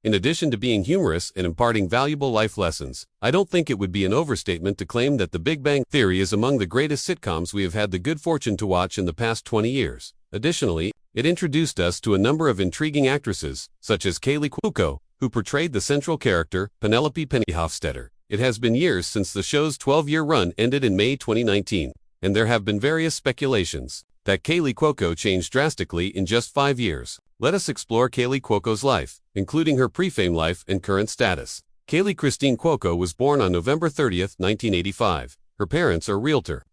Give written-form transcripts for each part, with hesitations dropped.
In addition to being humorous and imparting valuable life lessons, I don't think it would be an overstatement to claim that The Big Bang Theory is among the greatest sitcoms we have had the good fortune to watch in the past 20 years. Additionally, it introduced us to a number of intriguing actresses, such as Kaley Cuoco, who portrayed the central character, Penelope Pennyhofstetter. It has been years since the show's 12-year run ended in May 2019, and there have been various speculations that Kaley Cuoco changed drastically in just 5 years. Let us explore Kaley Cuoco's life, including her pre-fame life and current status. Kaley Christine Cuoco was born on November 30, 1985. Her parents are realtor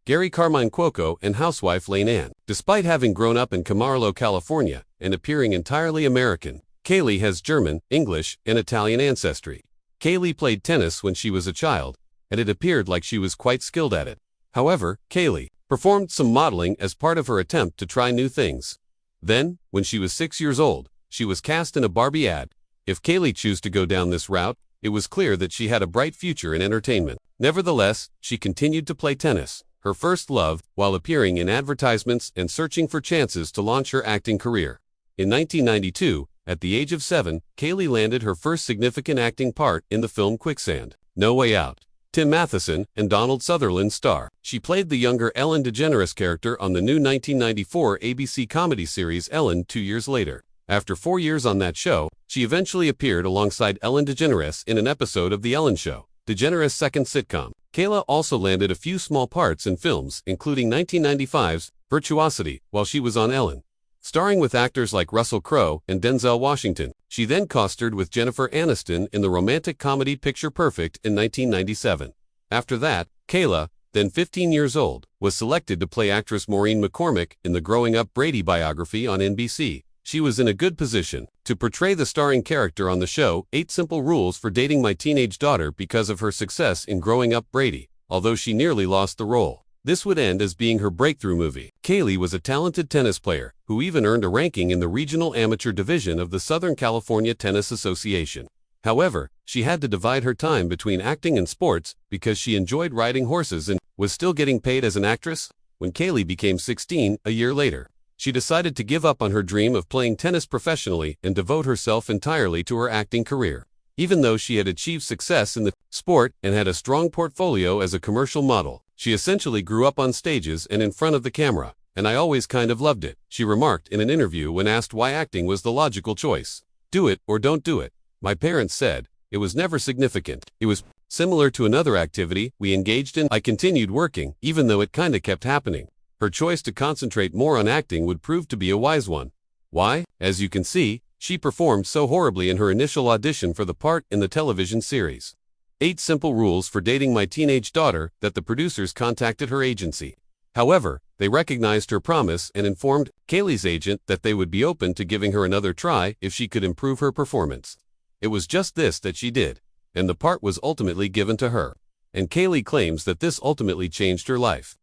Gary Carmine Cuoco and housewife Lane Ann. Despite having grown up in Camarillo, California, and appearing entirely American, Kaley has German, English, and Italian ancestry. Kaley played tennis when she was a child, and it appeared like she was quite skilled at it. However, Kaley performed some modeling as part of her attempt to try new things. Then, when she was 6 years old, she was cast in a Barbie ad. If Kaley chose to go down this route, it was clear that she had a bright future in entertainment. Nevertheless, she continued to play tennis, her first love, while appearing in advertisements and searching for chances to launch her acting career. In 1992, at the age of 7, Kaley landed her first significant acting part in the film Quicksand, No Way Out. Tim Matheson and Donald Sutherland star. She played the younger Ellen DeGeneres character on the new 1994 ABC comedy series Ellen 2 years later. After 4 years on that show, she eventually appeared alongside Ellen DeGeneres in an episode of The Ellen Show, DeGeneres' second sitcom. Kaley also landed a few small parts in films, including 1995's Virtuosity, while she was on Ellen, starring with actors like Russell Crowe and Denzel Washington. She then co-starred with Jennifer Aniston in the romantic comedy Picture Perfect in 1997. After that, Kaley, then 15 years old, was selected to play actress Maureen McCormick in the Growing Up Brady biography on NBC. She was in a good position to portray the starring character on the show 8 Simple Rules for Dating My Teenage Daughter because of her success in Growing Up Brady, although she nearly lost the role. This would end as being her breakthrough movie. Kaley was a talented tennis player who even earned a ranking in the regional amateur division of the Southern California Tennis Association. However, she had to divide her time between acting and sports because she enjoyed riding horses and was still getting paid as an actress. When Kaley became 16, a year later, she decided to give up on her dream of playing tennis professionally and devote herself entirely to her acting career. Even though she had achieved success in the sport and had a strong portfolio as a commercial model, she essentially grew up on stages and in front of the camera, and I always kind of loved it, she remarked in an interview when asked why acting was the logical choice. Do it or don't do it. My parents said, it was never significant. It was similar to another activity we engaged in. I continued working, even though it kinda kept happening. Her choice to concentrate more on acting would prove to be a wise one. Why? As you can see, she performed so horribly in her initial audition for the part in the television series 8 Simple Rules for Dating My Teenage Daughter that the producers contacted her agency. However, they recognized her promise and informed Kaley's agent that they would be open to giving her another try if she could improve her performance. It was just this that she did, and the part was ultimately given to her. And Kaley claims that this ultimately changed her life.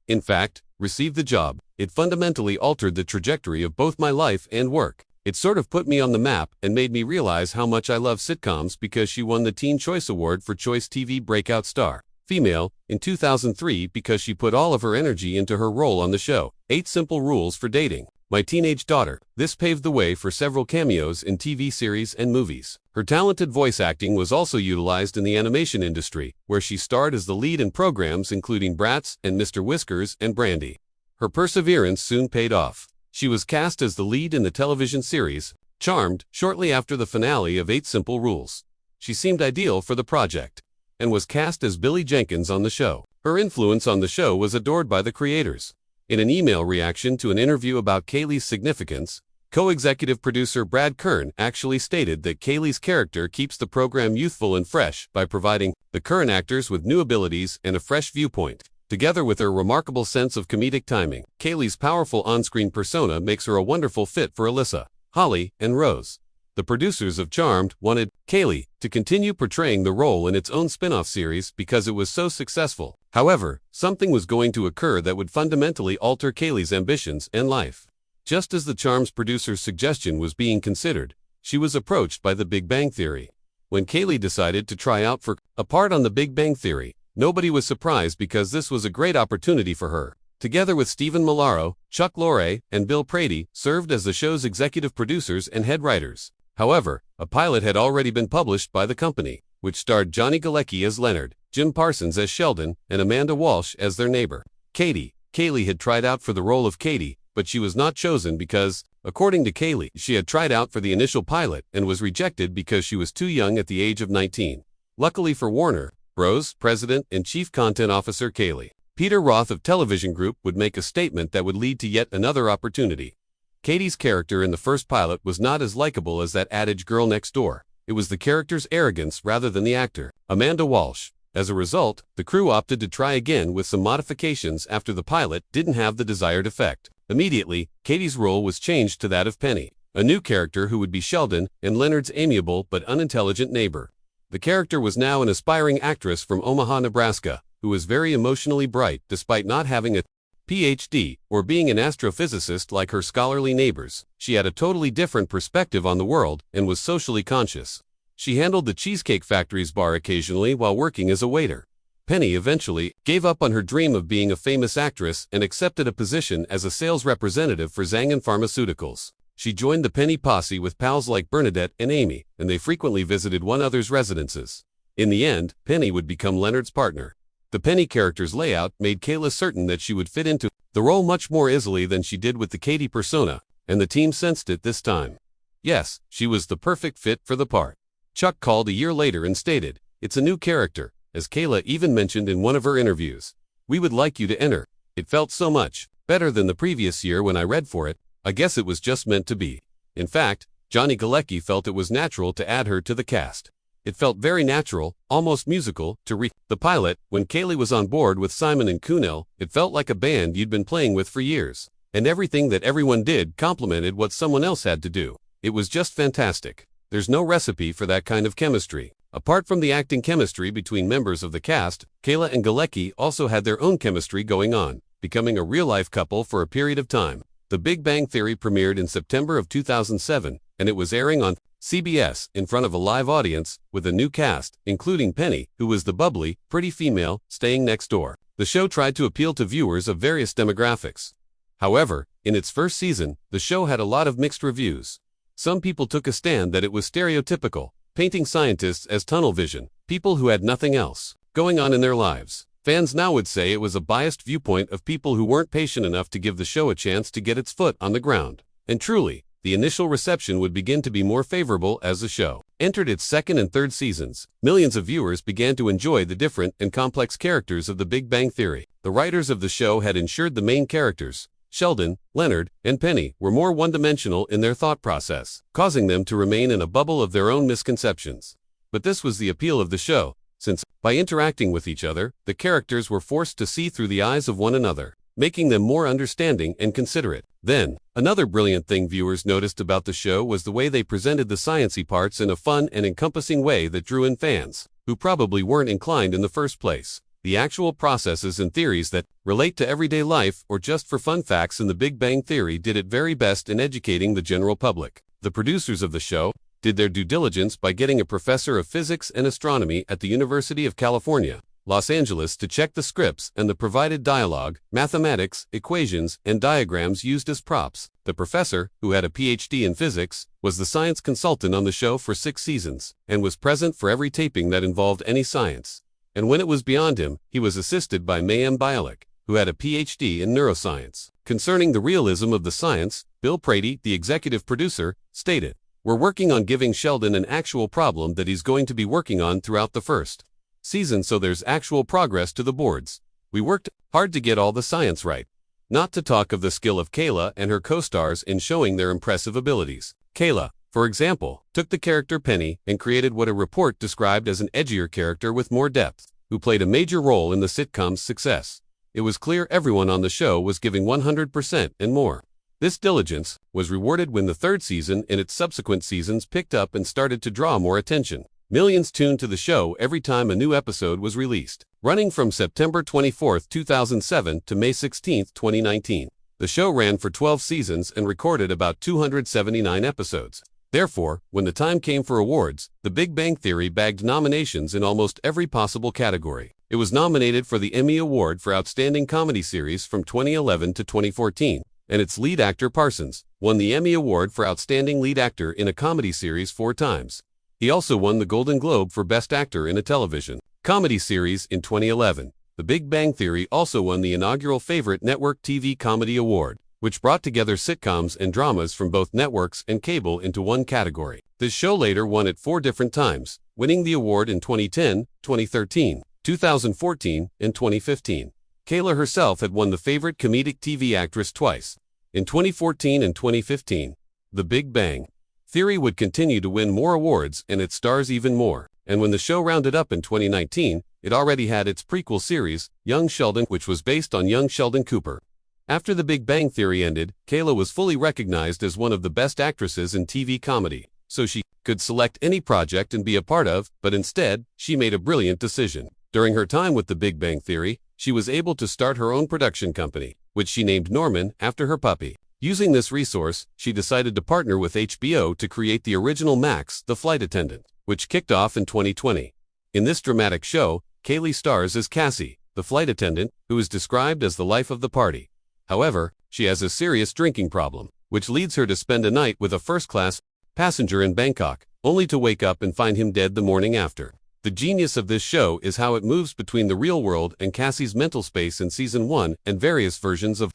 In fact, receive the job. It fundamentally altered the trajectory of both my life and work. It sort of put me on the map and made me realize how much I love sitcoms because she won the Teen Choice Award for Choice TV Breakout Star Female in 2003 because she put all of her energy into her role on the show 8 Simple Rules for Dating My Teenage Daughter. This paved the way for several cameos in TV series and movies. Her talented voice acting was also utilized in the animation industry, where she starred as the lead in programs including Bratz and Mr. Whiskers and Brandy. Her perseverance soon paid off. She was cast as the lead in the television series Charmed shortly after the finale of 8 Simple Rules. She seemed ideal for the project and was cast as Billie Jenkins on the show. Her influence on the show was adored by the creators. In an email reaction to an interview about Kaley's significance, co-executive producer Brad Kern actually stated that Kaley's character keeps the program youthful and fresh by providing the current actors with new abilities and a fresh viewpoint. Together with her remarkable sense of comedic timing, Kaley's powerful on-screen persona makes her a wonderful fit for Alyssa, Holly, and Rose. The producers of Charmed wanted Kaley to continue portraying the role in its own spin-off series because it was so successful. However, something was going to occur that would fundamentally alter Kaley's ambitions and life. Just as the Charmed producer's suggestion was being considered, she was approached by The Big Bang Theory. When Kaley decided to try out for a part on The Big Bang Theory, nobody was surprised because this was a great opportunity for her. Together with Stephen Milaro, Chuck Lorre, and Bill Prady, served as the show's executive producers and head writers. However, a pilot had already been published by the company, which starred Johnny Galecki as Leonard, Jim Parsons as Sheldon, and Amanda Walsh as their neighbor, Katie. Kaley had tried out for the role of Katie, but she was not chosen because, according to Kaley, she had tried out for the initial pilot and was rejected because she was too young at the age of 19. Luckily for Warner Bros. President and Chief Content Officer Kaley, Peter Roth of Television Group would make a statement that would lead to yet another opportunity. Katie's character in the first pilot was not as likable as that adage girl next door. It was the character's arrogance rather than the actor, Amanda Walsh. As a result, the crew opted to try again with some modifications after the pilot didn't have the desired effect. Immediately, Katie's role was changed to that of Penny, a new character who would be Sheldon and Leonard's amiable but unintelligent neighbor. The character was now an aspiring actress from Omaha, Nebraska, who was very emotionally bright despite not having a PhD or being an astrophysicist like her scholarly neighbors. She had a totally different perspective on the world and was socially conscious. She handled the Cheesecake Factory's bar occasionally while working as a waiter. Penny eventually gave up on her dream of being a famous actress and accepted a position as a sales representative for Zangen Pharmaceuticals. She joined the Penny posse with pals like Bernadette and Amy, and they frequently visited one another's residences. In the end, Penny would become Leonard's partner. The Penny character's layout made Kayla certain that she would fit into the role much more easily than she did with the Katie persona, and the team sensed it this time. Yes, she was the perfect fit for the part. Chuck called a year later and stated, "It's a new character," as Kayla even mentioned in one of her interviews. "We would like you to enter. It felt so much better than the previous year when I read for it. I guess it was just meant to be." In fact, Johnny Galecki felt it was natural to add her to the cast. It felt very natural, almost musical, to read the pilot. When Kaley was on board with Simon and Kunnell, it felt like a band you'd been playing with for years. And everything that everyone did complemented what someone else had to do. It was just fantastic. There's no recipe for that kind of chemistry. Apart from the acting chemistry between members of the cast, Kayla and Galecki also had their own chemistry going on, becoming a real-life couple for a period of time. The Big Bang Theory premiered in September of 2007, and it was airing on CBS in front of a live audience with a new cast, including Penny, who was the bubbly, pretty female staying next door. The show tried to appeal to viewers of various demographics. However, in its first season, the show had a lot of mixed reviews. Some people took a stand that it was stereotypical, painting scientists as tunnel vision, people who had nothing else going on in their lives. Fans now would say it was a biased viewpoint of people who weren't patient enough to give the show a chance to get its foot on the ground. And truly, the initial reception would begin to be more favorable as the show entered its second and third seasons. Millions of viewers began to enjoy the different and complex characters of the Big Bang Theory. The writers of the show had ensured the main characters, Sheldon, Leonard, and Penny, were more one-dimensional in their thought process, causing them to remain in a bubble of their own misconceptions. But this was the appeal of the show, since, by interacting with each other, the characters were forced to see through the eyes of one another, making them more understanding and considerate. Then, another brilliant thing viewers noticed about the show was the way they presented the science-y parts in a fun and encompassing way that drew in fans, who probably weren't inclined in the first place. The actual processes and theories that relate to everyday life or just for fun facts in the Big Bang Theory did it very best in educating the general public. The producers of the show did their due diligence by getting a professor of physics and astronomy at the University of California, Los Angeles to check the scripts and the provided dialogue, mathematics, equations, and diagrams used as props. The professor, who had a PhD in physics, was the science consultant on the show for 6 seasons, and was present for every taping that involved any science. And when it was beyond him, he was assisted by Mayim Bialik, who had a PhD in neuroscience. Concerning the realism of the science, Bill Prady, the executive producer, stated, "We're working on giving Sheldon an actual problem that he's going to be working on throughout the first season, so there's actual progress to the boards. We worked hard to get all the science right. Not to talk of the skill of Kayla and her co-stars in showing their impressive abilities. Kayla, for example, took the character Penny and created what a report described as an edgier character with more depth, who played a major role in the sitcom's success. It was clear everyone on the show was giving 100% and more. This diligence was rewarded when the third season and its subsequent seasons picked up and started to draw more attention. Millions tuned to the show every time a new episode was released, running from September 24, 2007 to May 16, 2019. The show ran for 12 seasons and recorded about 279 episodes. Therefore, when the time came for awards, The Big Bang Theory bagged nominations in almost every possible category. It was nominated for the Emmy Award for Outstanding Comedy Series from 2011 to 2014, and its lead actor Parsons, won the Emmy Award for Outstanding Lead Actor in a Comedy Series 4 times. He also won the Golden Globe for Best Actor in a Television Comedy Series in 2011. The Big Bang Theory also won the inaugural Favorite Network TV Comedy Award, which brought together sitcoms and dramas from both networks and cable into one category. This show later won it 4 different times, winning the award in 2010, 2013, 2014, and 2015. Kaley herself had won the Favorite Comedic TV Actress twice, in 2014 and 2015. The Big Bang Theory would continue to win more awards and its stars even more, and when the show rounded up in 2019, it already had its prequel series, Young Sheldon, which was based on young Sheldon Cooper. After The Big Bang Theory ended, Kaley was fully recognized as one of the best actresses in TV comedy, so she could select any project and be a part of, but instead, she made a brilliant decision. During her time with The Big Bang Theory, she was able to start her own production company, which she named Norman after her puppy. Using this resource, she decided to partner with HBO to create the original Max, the Flight Attendant, which kicked off in 2020. In this dramatic show, Kaley stars as Cassie, the flight attendant, who is described as the life of the party. However, she has a serious drinking problem, which leads her to spend a night with a first-class passenger in Bangkok, only to wake up and find him dead the morning after. The genius of this show is how it moves between the real world and Cassie's mental space in Season 1 and various versions of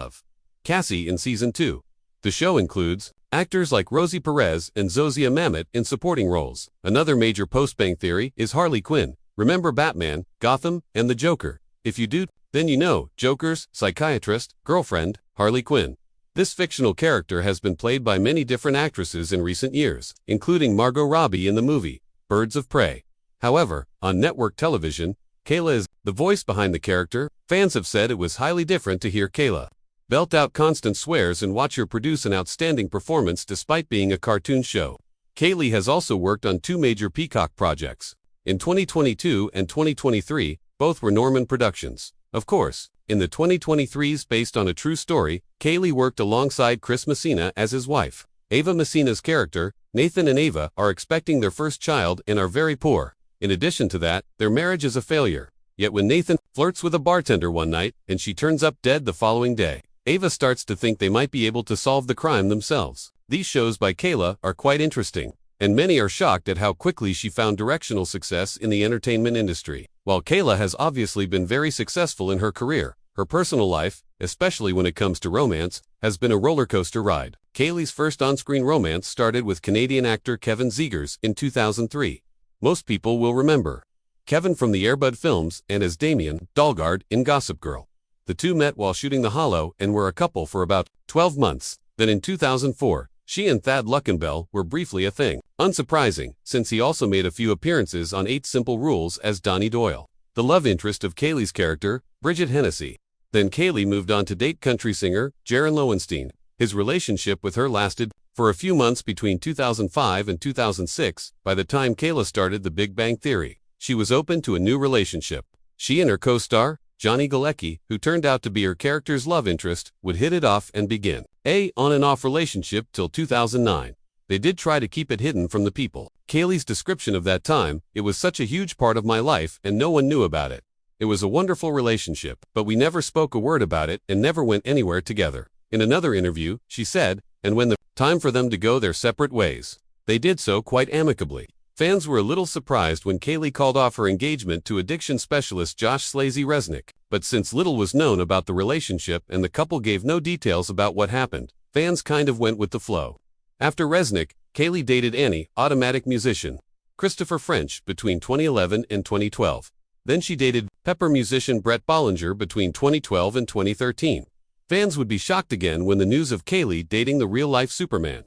Cassie in Season 2. The show includes actors like Rosie Perez and Zosia Mamet in supporting roles. Another major post-Bang Theory is Harley Quinn. Remember Batman, Gotham, and the Joker? If you do, then you know Joker's psychiatrist, girlfriend, Harley Quinn. This fictional character has been played by many different actresses in recent years, including Margot Robbie in the movie Birds of Prey. However, on network television, Kaley is the voice behind the character. Fans have said it was highly different to hear Kaley belt out constant swears and watch her produce an outstanding performance despite being a cartoon show. Kaley has also worked on 2 major Peacock projects. In 2022 and 2023, both were Norman productions. Of course, in the 2023s based on a true story, Kaley worked alongside Chris Messina as his wife. Ava Messina's character, Nathan and Ava, are expecting their first child and are very poor. In addition to that, their marriage is a failure. Yet when Nathan flirts with a bartender one night and she turns up dead the following day, Ava starts to think they might be able to solve the crime themselves. These shows by Kaley are quite interesting, and many are shocked at how quickly she found directional success in the entertainment industry. While Kaley has obviously been very successful in her career, her personal life, especially when it comes to romance, has been a roller coaster ride. Kaley's first on-screen romance started with Canadian actor Kevin Zegers in 2003. Most people will remember Kevin from the Air Bud films and as Damien Dalgard in Gossip Girl. The two met while shooting The Hollow and were a couple for about 12 months. Then in 2004, she and Thad Luckenbell were briefly a thing. Unsurprising, since he also made a few appearances on 8 Simple Rules as Donnie Doyle, the love interest of Kaley's character, Bridget Hennessy. Then Kaley moved on to date country singer Jaron Lowenstein. His relationship with her lasted for a few months between 2005 and 2006. By the time Kaley started The Big Bang Theory, she was open to a new relationship. She and her co-star, Johnny Galecki, who turned out to be her character's love interest, would hit it off and begin a on and off relationship till 2009. They did try to keep it hidden from the people. Kaley's description of that time: "It was such a huge part of my life and no one knew about it. It was a wonderful relationship, but we never spoke a word about it and never went anywhere together." In another interview, she said, "And when the time for them to go their separate ways, they did so quite amicably." Fans were a little surprised when Kaley called off her engagement to addiction specialist Josh Slazy-Resnick, but since little was known about the relationship and the couple gave no details about what happened, fans kind of went with the flow. After Resnick, Kaley dated Annie, automatic musician, Christopher French between 2011 and 2012. Then she dated pepper musician Brett Bollinger between 2012 and 2013. Fans would be shocked again when the news of Kaley dating the real-life Superman,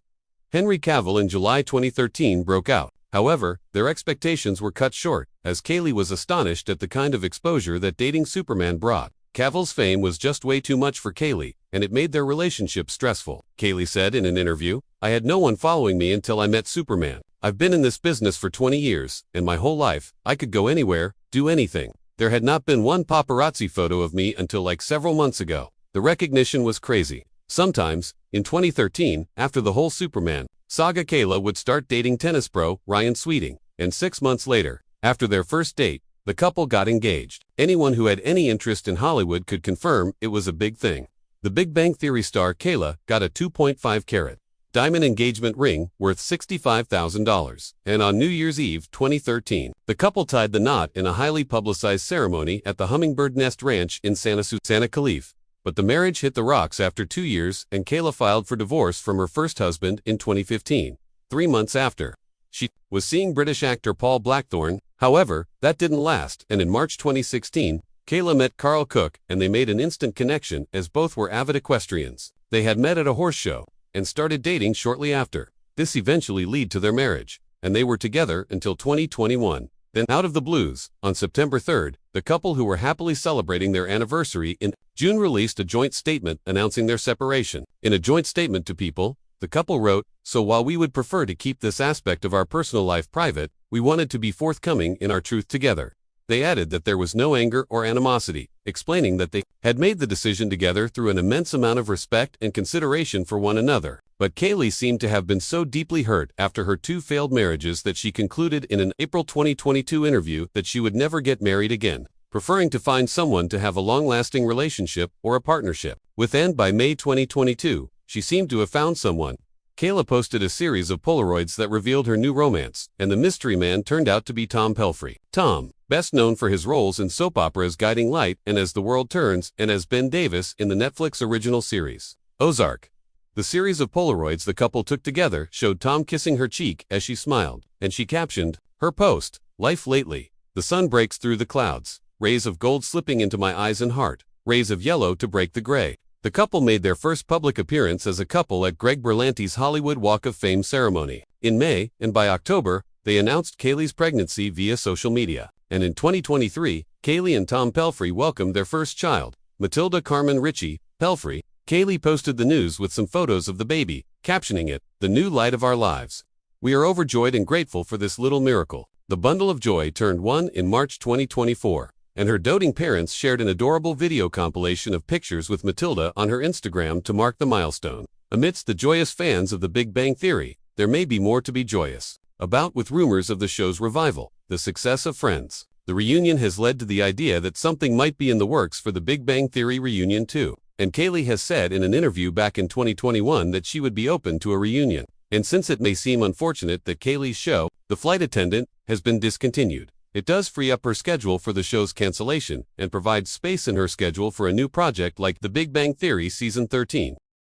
Henry Cavill, in July 2013 broke out. However, their expectations were cut short, as Kaley was astonished at the kind of exposure that dating Superman brought. Cavill's fame was just way too much for Kaley, and it made their relationship stressful. Kaley said in an interview, "I had no one following me until I met Superman. I've been in this business for 20 years, and my whole life, I could go anywhere, do anything. There had not been one paparazzi photo of me until like several months ago. The recognition was crazy." Sometimes, in 2013, after the whole Superman saga, Kaley would start dating tennis pro Ryan Sweeting, and 6 months later, after their first date, the couple got engaged. Anyone who had any interest in Hollywood could confirm it was a big thing. The Big Bang Theory star Kaley got a 2.5 carat diamond engagement ring worth $65,000. And on New Year's Eve 2013, the couple tied the knot in a highly publicized ceremony at the Hummingbird Nest Ranch in Santa Kaley. But the marriage hit the rocks after 2 years, and Kaley filed for divorce from her first husband in 2015, 3 months after she was seeing British actor Paul Blackthorne. However, that didn't last, and in March 2016, Kaley met Carl Cook, and they made an instant connection as both were avid equestrians. They had met at a horse show and started dating shortly after. This eventually led to their marriage, and they were together until 2021. Then, out of the blues, on September 3rd, the couple, who were happily celebrating their anniversary in June, released a joint statement announcing their separation. In a joint statement to People, the couple wrote, "So while we would prefer to keep this aspect of our personal life private, we wanted to be forthcoming in our truth together." They added that there was no anger or animosity, explaining that they had made the decision together through an immense amount of respect and consideration for one another. But Kaley seemed to have been so deeply hurt after her 2 failed marriages that she concluded in an April 2022 interview that she would never get married again, preferring to find someone to have a long-lasting relationship or a partnership with. And by May 2022, she seemed to have found someone. Kaley posted a series of Polaroids that revealed her new romance, and the mystery man turned out to be Tom Pelphrey. Tom, best known for his roles in soap operas Guiding Light and As the World Turns, and as Ben Davis in the Netflix original series Ozark. The series of Polaroids the couple took together showed Tom kissing her cheek as she smiled, and she captioned her post, "Life lately. The sun breaks through the clouds, rays of gold slipping into my eyes and heart, rays of yellow to break the gray." The couple made their first public appearance as a couple at Greg Berlanti's Hollywood Walk of Fame ceremony in May, and by October, they announced Kaley's pregnancy via social media. And in 2023, Kaley and Tom Pelphrey welcomed their first child, Matilda Carmen Ritchie Pelphrey. Kaley posted the news with some photos of the baby, captioning it, "The new light of our lives. We are overjoyed and grateful for this little miracle." The bundle of joy turned 1 in March 2024. And her doting parents shared an adorable video compilation of pictures with Matilda on her Instagram to mark the milestone. Amidst the joyous fans of The Big Bang Theory, there may be more to be joyous about, with rumors of the show's revival, the success of Friends. The reunion has led to the idea that something might be in the works for The Big Bang Theory reunion too. And Kaley has said in an interview back in 2021 that she would be open to a reunion. And since it may seem unfortunate that Kaley's show, The Flight Attendant, has been discontinued, it does free up her schedule for the show's cancellation and provides space in her schedule for a new project like The Big Bang Theory Season 13.